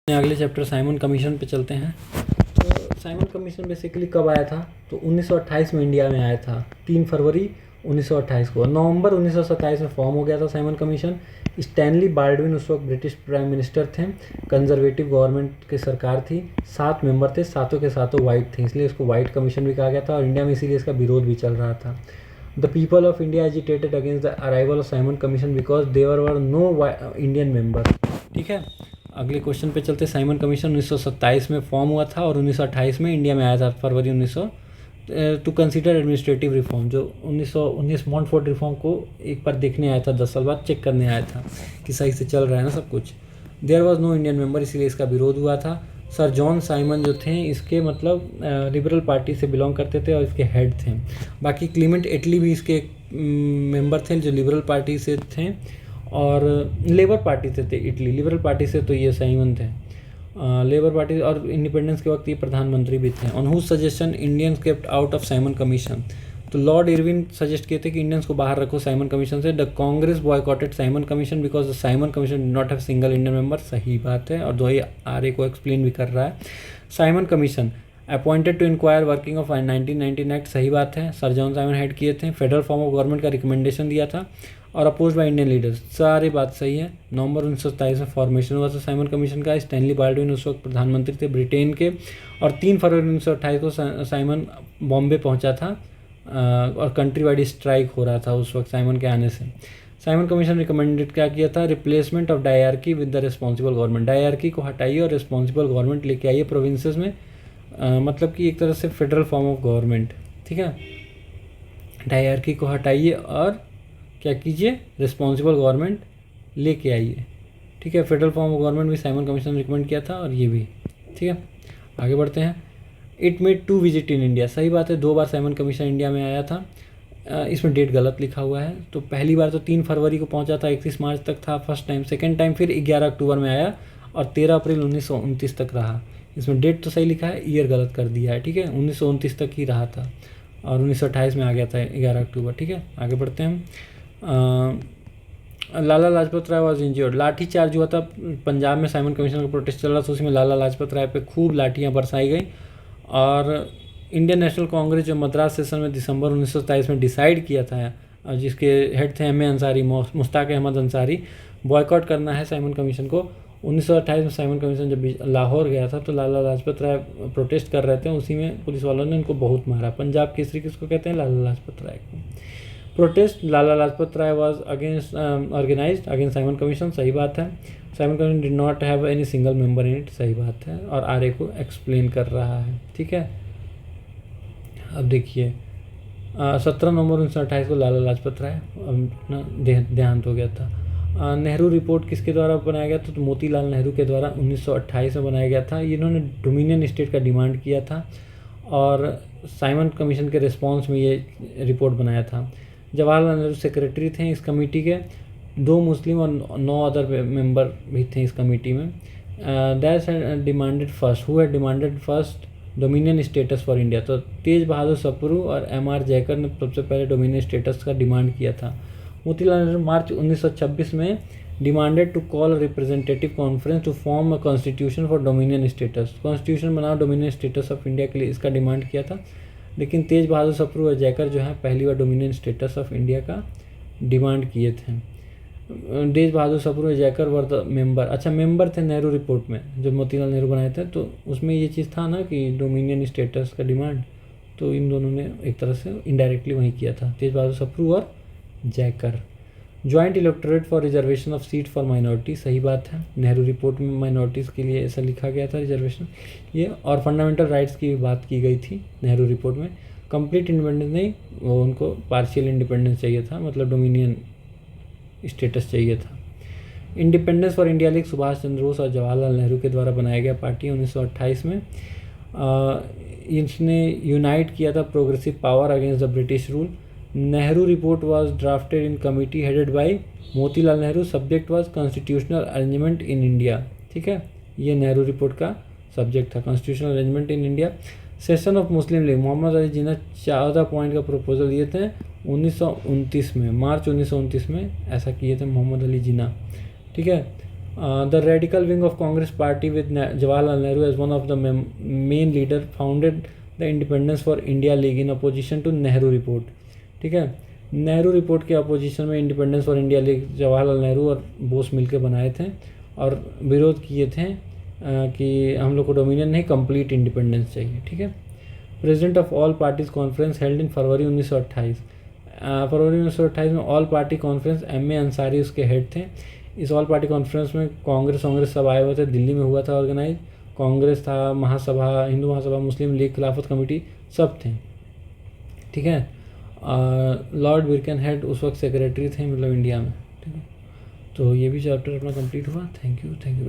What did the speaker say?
अगले chapter Simon commission पे चलते हैं। तो साइमन कमीशन बेसिकली कब आया था? तो 1928 में इंडिया में आया था, 3 फरवरी 1928 को। नवंबर 1927 में फॉर्म हो गया था साइमन कमीशन। स्टैनली बाल्डविन उस वक्त ब्रिटिश प्राइम मिनिस्टर थे। कंजर्वेटिव गवर्नमेंट की सरकार थी। 7 मेंबर थे, सातों के सातों वाइट थे, इसलिए इसको वाइट कमीशन भी कहा गया था। और इंडिया में इसीलिए इसका विरोध भी चल रहा था। The people of India agitated against the arrival of Simon Commission because there were no Indian member. ठीक है, अगले क्वेश्चन पे चलते। साइमन कमीशन 1927 में फॉर्म हुआ था और 1928 में इंडिया में आया था, फरवरी 1900, टू कंसिडर एडमिनिस्ट्रेटिव रिफॉर्म। जो 1919 मॉन्टफोर्ट रिफॉर्म को एक बार देखने आया था, 10 साल बाद चेक करने आया था कि सही से चल रहा है ना सब कुछ। There was no Indian member, इसीलिए इसका विरोध हुआ था। सर जॉन साइमन जो थे इसके मतलब लिबरल पार्टी से बिलोंग करते थे और इसके हेड थे। बाकी क्लीमेंट एटली भी इसके मेंबर थे जो लिबरल पार्टी से थे और लेबर पार्टी से थे। इटली लिबरल पार्टी से तो ये साइमन थे, लेबर पार्टी। और इंडिपेंडेंस के वक्त ये प्रधानमंत्री भी थे। On whose suggestion Indians kept out of Simon Commission. तो लॉर्ड इरविन सजेस्ट किए थे कि इंडियंस को बाहर रखो साइमन कमीशन से। The Congress boycotted Simon Commission because the Simon Commission did not have single Indian member. सही बात है, और दो ही आर ए को एक्सप्लेन भी कर रहा है। Simon Commission appointed to inquire working of 1919 act. सही बात है, सर जॉन साइमन हेड किए थे। फेडरल फॉर्म ऑफ गवर्नमेंट का रिकमेंडेशन दिया था और अपोज बाय इंडियन लीडर्स। सारी बात सही है। नवंबर 1927 में फॉर्मेशन हुआ था साइमन कमीशन का। स्टैनली बाल्डविन उस वक्त प्रधानमंत्री थे ब्रिटेन के। और 3 फरवरी 1928 को साइमन बॉम्बे पहुंचा था और कंट्री वाइड स्ट्राइक हो रहा था उस वक्त साइमन के आने से। साइमन कमीशन रिकमेंडेड क्या किया था? Replacement of dyarchy with the responsible government. Dyarchy को हटाइए और रिस्पॉन्सिबल गवर्नमेंट लेके आइए प्रोविंसेस में, मतलब कि एक तरह से फेडरल फॉर्म ऑफ गवर्नमेंट। ठीक है, डायरकी को हटाइए और क्या कीजिए? रिस्पॉन्सिबल गवर्नमेंट लेके आइए। ठीक है, फेडरल फॉर्म ऑफ गवर्नमेंट भी साइमन कमीशन ने रिकमेंड किया था और ये भी। ठीक है, आगे बढ़ते हैं। It made 2 visit in India. सही बात है, 2 बार साइमन कमीशन इंडिया में आया था। इसमें डेट गलत लिखा हुआ है। तो पहली बार तो 3 फरवरी को पहुंचा था, 31 मार्च तक था फर्स्ट टाइम। सेकेंड टाइम फिर 11 अक्टूबर में आया और 13 अप्रैल 1929 तक रहा। इसमें डेट तो सही लिखा है, ईयर गलत कर दिया है। ठीक है, 1929 तक ही रहा था और 1928 में आ गया था 11 अक्टूबर। ठीक है, आगे बढ़ते हैं। लाला लाजपत राय वॉज इंजर्ड। लाठी चार्ज हुआ था पंजाब में, साइमन कमीशन का प्रोटेस्ट चल रहा था, उसमें लाला लाजपत राय पे खूब लाठियाँ बरसाई गई। और इंडियन नेशनल कांग्रेस जो मद्रास सेशन में दिसंबर 1927 में डिसाइड किया था, जिसके हेड थे M A Ansari, Mushtaq Ahmad Ansari, boycott करना है साइमन कमीशन को। 1928 में साइमन कमीशन जब लाहौर गया था तो लाला लाजपत राय प्रोटेस्ट कर रहे थे, उसी में पुलिस वालों ने उनको बहुत मारा। पंजाब केसरी किसको कहते हैं? लाला लाजपत राय को। Protest Lala Lajpat Rai was against organised against Simon Commission. सही बात है। Simon Commission did not have any single member in it. सही बात है, और आर ए को एक्सप्लेन कर रहा है। ठीक है, अब देखिए 17 नवंबर 1928 को लाला लाजपत राय अपना देहांत हो गया था। नेहरू रिपोर्ट किसके द्वारा बनाया गया था? तो मोतीलाल नेहरू के द्वारा 1928 में बनाया गया था। इन्होंने डोमिनियन स्टेट का डिमांड किया था और साइमन कमीशन के रिस्पॉन्स में ये रिपोर्ट बनाया था। जवाहरलाल नेहरू सेक्रेटरी थे इस कमेटी के। 2 मुस्लिम और 9 अदर मेंबर भी थे इस कमेटी में। That demanded first, who had demanded first dominion status for India. तो तेज बहादुर सप्रू और एम.आर. जयकर ने सबसे पहले डोमिनियन स्टेटस का डिमांड किया था। मोतीलाल नेहरू मार्च 1926 में demanded to call representative conference to form a constitution for dominion status. Constitution बनाओ डोमिनियन स्टेटस ऑफ इंडिया के लिए, इसका डिमांड किया था। लेकिन तेज बहादुर सप्रू और जयकर जो है पहली बार डोमिनियन स्टेटस ऑफ इंडिया का डिमांड किए थे। तेज बहादुर सप्रू और जयकर वर द मेंबर। अच्छा, मेंबर थे नेहरू रिपोर्ट में जो मोतीलाल नेहरू बनाए थे, तो उसमें ये चीज़ था ना कि डोमिनियन स्टेटस का डिमांड, तो इन दोनों ने एक तरह से इनडायरेक्टली वही किया था, तेज बहादुर सप्रू और Jayakar. Joint electorate for reservation of seat for minority. सही बात है, नेहरू रिपोर्ट में माइनॉरिटीज़ के लिए ऐसा लिखा गया था रिजर्वेशन ये। और फंडामेंटल राइट्स की बात की गई थी नेहरू रिपोर्ट में। कंप्लीट इंडिपेंडेंस नहीं, वो उनको पार्शियल इंडिपेंडेंस चाहिए था, मतलब डोमिनियन स्टेटस चाहिए था। Independence for India league Subhash Chandra Bose और जवाहरलाल नेहरू के द्वारा बनाया गया पार्टी 1928 में। इसने यूनाइट किया था progressive power against the British rule. Nehru report was drafted in committee headed by Motilal Nehru. Subject was constitutional arrangement in India. ठीक है, ये नेहरू रिपोर्ट का सब्जेक्ट था, constitutional arrangement in India. Session of Muslim League, Mohammad Ali Jinnah 14 point का प्रपोजल दिए थे 1929 में, मार्च 1929 में ऐसा किए थे मोहम्मद अली जिन्ना। ठीक है, the radical wing of Congress party with Jawaharlal Nehru as one of the main leader founded the Independence for India League in opposition to Nehru report. ठीक है, नेहरू रिपोर्ट के अपोजिशन में Independence for India League Jawaharlal Nehru और बोस मिलकर बनाए थे और विरोध किए थे कि हम लोग को डोमिनियन नहीं, कंप्लीट इंडिपेंडेंस चाहिए। ठीक है, president of all parties conference held in February 1928। फरवरी 1928 में all party conference M A Ansari उसके हेड थे। इस ऑल पार्टी कॉन्फ्रेंस में कांग्रेस सब आए हुए थे, दिल्ली में हुआ था ऑर्गेनाइज। कांग्रेस था, महासभा, हिंदू महासभा, मुस्लिम लीग, खिलाफत कमेटी सब थे। ठीक है, लॉर्ड बिरकनहेड उस वक्त सेक्रेटरी थे, मतलब इंडिया में। ठीक है, तो ये भी चैप्टर अपना कंप्लीट हुआ। Thank you very